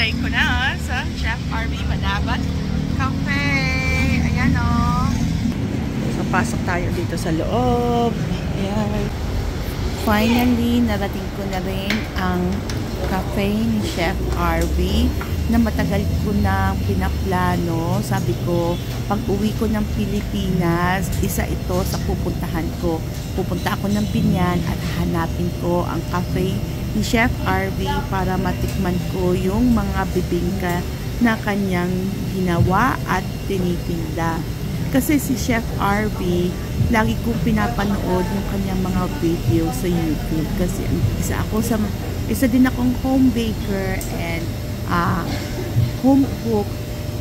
try ko na sa Chef RV Manabat Cafe. Ayan o. So, pasok tayo dito sa loob. Ayan. Finally, narating ko na rin ang cafe ni Chef RV na matagal ko na pinaplano. Sabi ko, pag uwi ko ng Pilipinas, isa ito sa pupuntahan ko. Pupunta ako ng Binyan at hanapin ko ang cafe ni Chef RV para matikman ko yung mga bibingka na kanyang ginawa at tinitinda. Kasi si Chef RV, lagi kong pinapanood yung kanyang mga video sa YouTube. Kasi isa din akong home baker and home cook.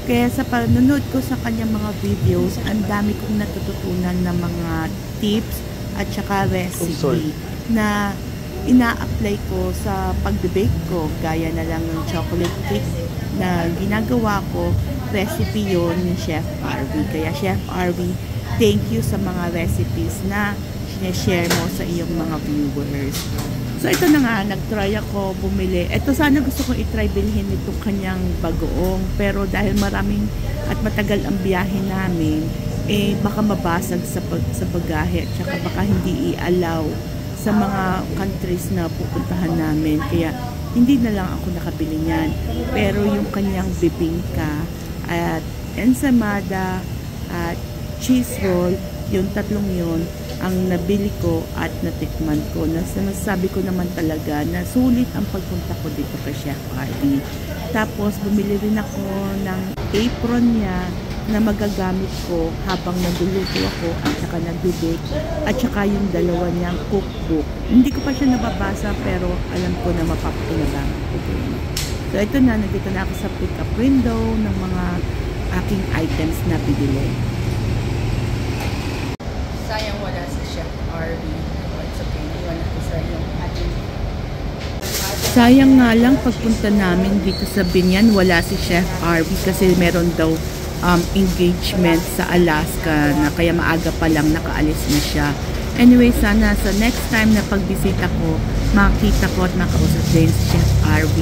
Kaya sa panonood ko sa kanyang mga videos, ang dami kong natututunan ng mga tips at saka recipe na ina-apply ko sa pagbe-bake ko. Gaya na lang ng chocolate cake na ginagawa ko, recipe yon ni Chef RV. Kaya Chef RV, thank you sa mga recipes na sineshare mo sa iyong mga viewers. So ito na nga, nag-try ako bumili. Ito sana gusto kong i-try bilhin itong kanyang bagoong. Pero dahil maraming at matagal ang biyahe namin, baka mabasag sa bagahe at saka baka hindi i-allow sa mga countries na pupuntahan namin. Kaya hindi na lang ako nakabili niyan. Pero yung kanyang bibingka at ensamada at cheese roll, yung tatlong yun ang nabili ko at natikman ko. Nasabi ko naman talaga na sulit ang pagpunta ko dito kay Chef RV. Tapos bumili rin ako ng apron niya na magagamit ko habang nagluluto ako at saka nag-bake, at saka yung dalawa niyang cookbook. Hindi ko pa siya nababasa pero alam ko na mapapakinabangan ko din. So ito na, nandito na ako sa pick-up window ng mga aking items na bibili. Sayang wala si Chef RV. It's okay, iwan ako sa yung ating. Sayang nga lang pagpunta namin dito sa Binyan, wala si Chef RV kasi meron daw engagement sa Alaska na kaya maaga pa lang nakaalis na siya. Anyway, sana sa next time na pagbisita ko, makita ko at makausap din si Chef RV.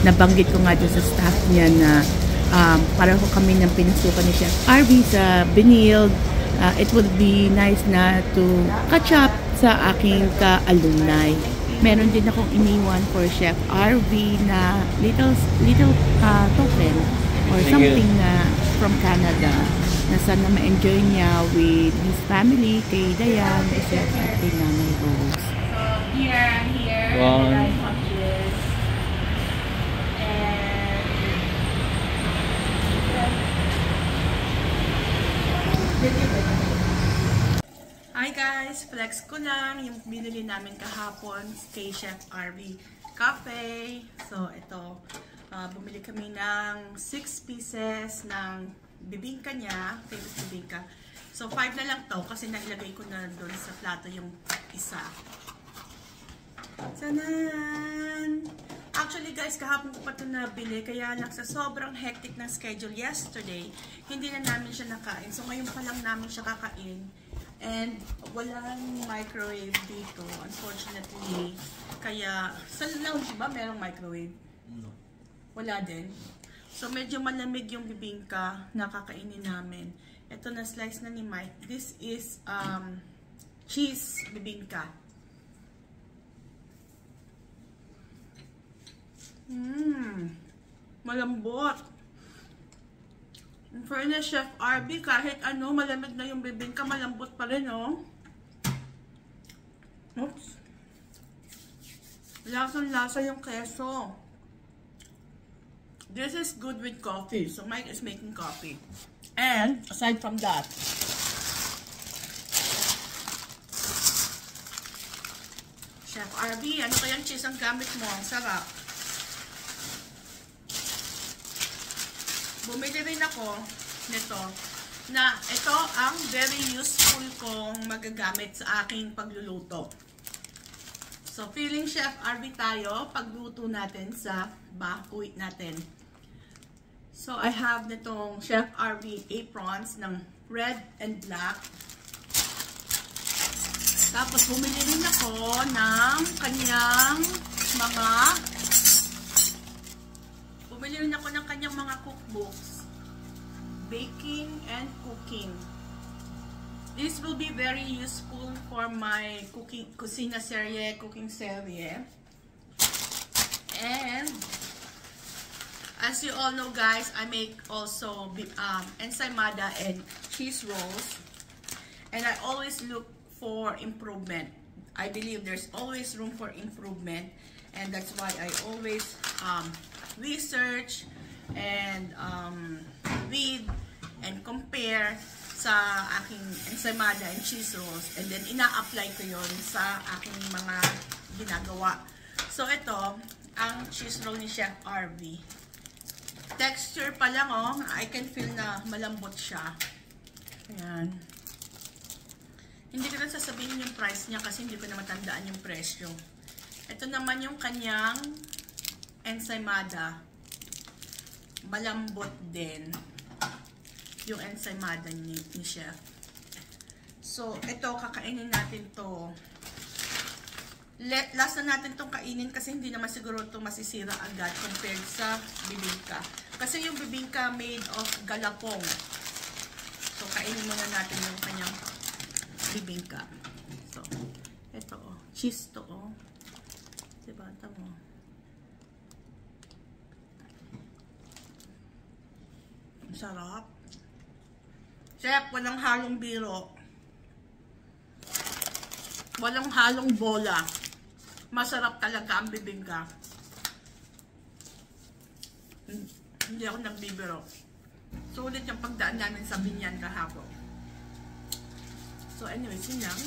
Nabanggit ko nga dyan sa staff niya na pareho kami ng pinasukan ni Chef RV sa Benilde. It would be nice na to catch up sa aking ka-alumni. Meron din akong iniwan for Chef RV na little token or something na from Canada na sana ma-enjoy niya with his family, kay Dayan, Chef at kay Nanay Rose. So here, One. the punches. Hi guys! Flex ko lang yung binili namin kahapon kay Chef RV Cafe. So ito, bumili kami ng 6 pieces ng bibingka niya, famous bibingka. So 5 na lang to kasi nailagay ko na doon sa plato yung isa. Sanan! Actually guys, kahapon ko pa ito nabili, kaya lang sa sobrang hectic ng schedule yesterday, hindi na namin siya nakain. So ngayon pa lang namin siya kakain. And walang microwave dito, unfortunately. Kaya, sa lounge ba merong microwave? No. Wala din. So medyo malamig yung bibingka na kakainin namin. Ito na slice na ni Mike. This is cheese bibingka. Malambot. In fairness, Chef RV, kahit ano, malamig na yung bibingka, malambot pa rin, oh. Oops. Lasang-lasa yung keso. This is good with coffee. So Mike is making coffee. And aside from that, Chef RV, ano kayang cheese ang gamit mo? Ang sarap. Bumili rin ako nito na ito ang very useful kong magagamit sa aking pagluluto. So, feeling Chef RV tayo pagluto natin sa bakuit natin. So, I have nitong Chef RV aprons ng red and black. Tapos, bumili rin ako ng kanyang mga bumili rin ako ng kanyang mga cookbooks. Baking and cooking. This will be very useful for my cooking serye. And as you all know guys, I make also ensaymada and cheese rolls. And I always look for improvement. I believe there's always room for improvement. And that's why I always research and read and compare sa aking ensaymada and cheese rolls. And then ina-apply ko yon sa aking mga ginagawa. So ito, ang cheese roll ni Chef RV. Texture pa lang, oh, I can feel na malambot siya. Ayan. Hindi ko na sasabihin yung price niya kasi hindi ko na matandaan yung presyo. Ito naman yung kanyang ensaymada. Malambot din yung ensaymada ni Chef. So, ito, kakainin natin to. Last na natin tong kainin kasi hindi naman siguro ito masisira agad compared sa bibingka. Kasi yung bibingka made of galapong. So, kainin muna natin yung kanyang bibingka. So, ito, oh. Cheese to, oh. Diba? Tamo. Sarap. Chef, walang halong biro. Walang halong bola. Masarap talaga ang bibingka. Hindi ako nagbibiro. Sulit yung pagdaan namin sa Binyan kahapon. So anyways, yun lang.